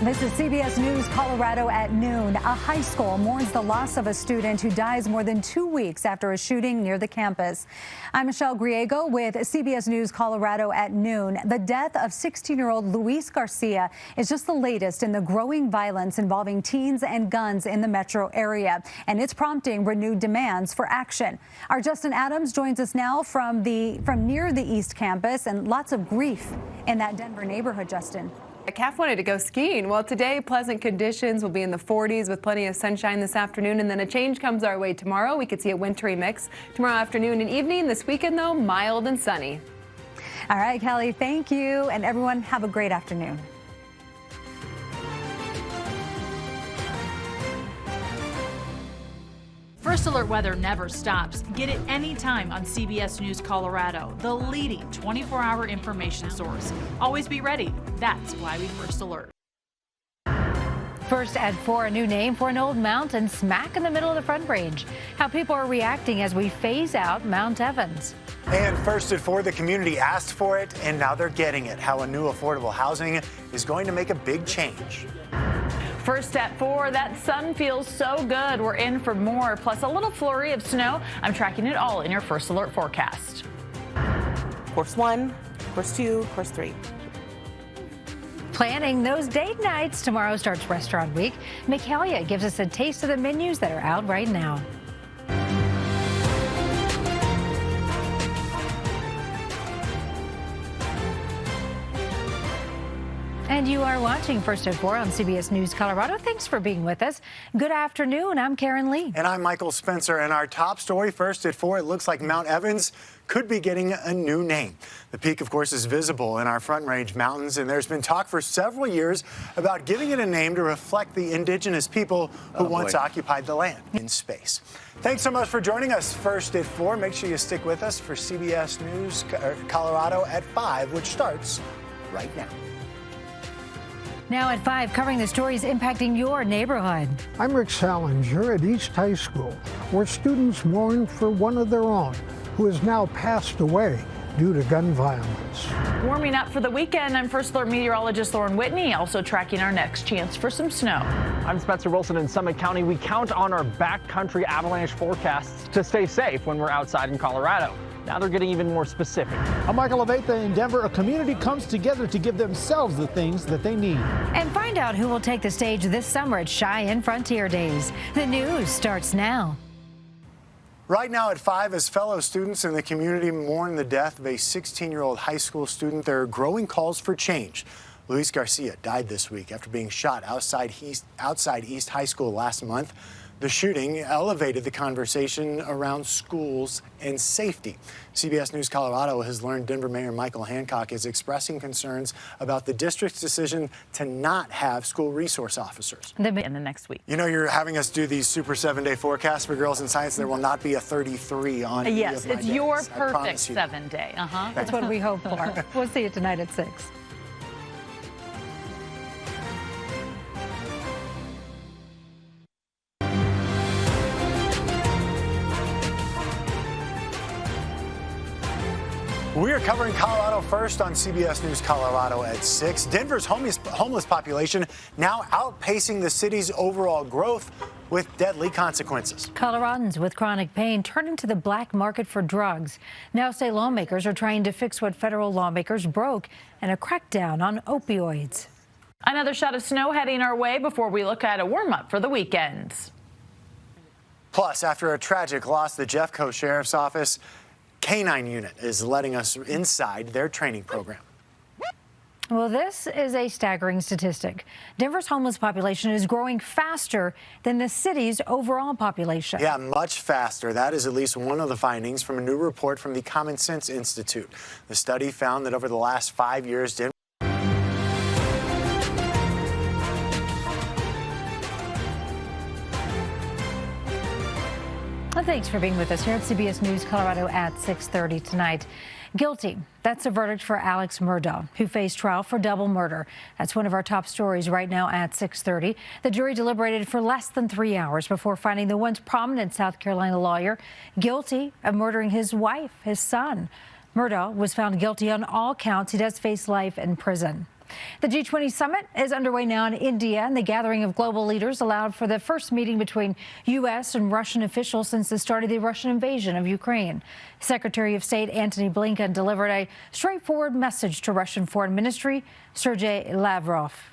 This is CBS News Colorado at noon. A high school mourns the loss of a student who dies more than 2 weeks after a shooting near the campus. I'm Michelle Griego with CBS News Colorado at noon. The death of 16-year-old Luis Garcia is just the latest in the growing violence involving teens and guns in the metro area, and it's prompting renewed demands for action. Our Justin Adams joins us now from near the East Campus, and lots of grief in that Denver neighborhood. Justin. Calf wanted to go skiing. Well, today pleasant conditions will be in the 40s with plenty of sunshine this afternoon, and then a change comes our way tomorrow. We could see a wintry mix tomorrow afternoon and evening. This weekend, though, mild and sunny. All right, Kelly, thank you, and everyone have a great afternoon. First Alert weather never stops. Get it anytime on CBS News Colorado, the leading 24-hour information source. Always be ready. That's why we First Alert. First at 4, a new name for an old mountain smack in the middle of the Front Range. How people are reacting as we phase out Mount Evans. And first at 4, the community asked for it, and now they're getting it. How a new affordable housing is going to make a big change. First at 4, that sun feels so good. We're in for more, plus a little flurry of snow. I'm tracking it all in your First Alert forecast. Course 1, course 2, course 3. Planning those date nights. Tomorrow starts restaurant week. Michaelia gives us a taste of the menus that are out right now. And you are watching First at 4 on CBS News Colorado. Thanks for being with us. Good afternoon. I'm Karen Lee. And I'm Michael Spencer. And our top story, first at 4, it looks like Mount Evans could be getting a new name. The peak, of course, is visible in our Front Range mountains, and there's been talk for several years about giving it a name to reflect the indigenous people who once occupied the land in space. Thanks so much for joining us first at 4. Make sure you stick with us for CBS News Colorado at 5, which starts right now. Now at 5, covering the stories impacting your neighborhood. I'm Rick Salinger at East High School, where students mourn for one of their own who has now passed away due to gun violence. Warming up for the weekend, I'm First Alert meteorologist Lauren Whitney, also tracking our next chance for some snow. I'm Spencer Wilson in Summit County. We count on our backcountry avalanche forecasts to stay safe when we're outside in Colorado. Now they're getting even more specific. I'm Michael Avetha in Denver. A community comes together to give themselves the things that they need. And find out who will take the stage this summer at Cheyenne Frontier Days. The news starts now. Right now at 5, as fellow students in the community mourn the death of a 16-year-old high school student, there are growing calls for change. Luis Garcia died this week after being shot outside East High School last month. The shooting elevated the conversation around schools and safety. CBS News Colorado has learned Denver Mayor Michael Hancock is expressing concerns about the district's decision to not have school resource officers. In the next week. You know, you're having us do these super 7-day forecasts for girls in science. There will not be a 33 on any Yes, of my it's days. your I perfect promise you. 7-day. That's what we hope for. We'll see you tonight at 6. We are covering Colorado first on CBS News Colorado at 6. Denver's homeless population now outpacing the city's overall growth with deadly consequences. Coloradans with chronic pain turning to the black market for drugs. Now state lawmakers are trying to fix what federal lawmakers broke in a crackdown on opioids. Another shot of snow heading our way before we look at a warm-up for the weekend. Plus, after a tragic loss, the Jeffco Sheriff's Office K-9 unit is letting us inside their training program. Well, this is a staggering statistic. Denver's homeless population is growing faster than the city's overall population. Yeah, much faster. That is at least one of the findings from a new report from the Common Sense Institute. The study found that over the last 5 years, Denver Thanks for being with us here at CBS News Colorado at 6:30 tonight. Guilty. That's a verdict for Alex Murdaugh, who faced trial for double murder. That's one of our top stories right now at 6:30. The jury deliberated for less than 3 hours before finding the once prominent South Carolina lawyer guilty of murdering his wife, his son. Murdaugh was found guilty on all counts. He does face life in prison. The G20 summit is underway now in India, and the gathering of global leaders allowed for the first meeting between U.S. and Russian officials since the start of the Russian invasion of Ukraine. Secretary of State Antony Blinken delivered a straightforward message to Russian Foreign Ministry Sergei Lavrov.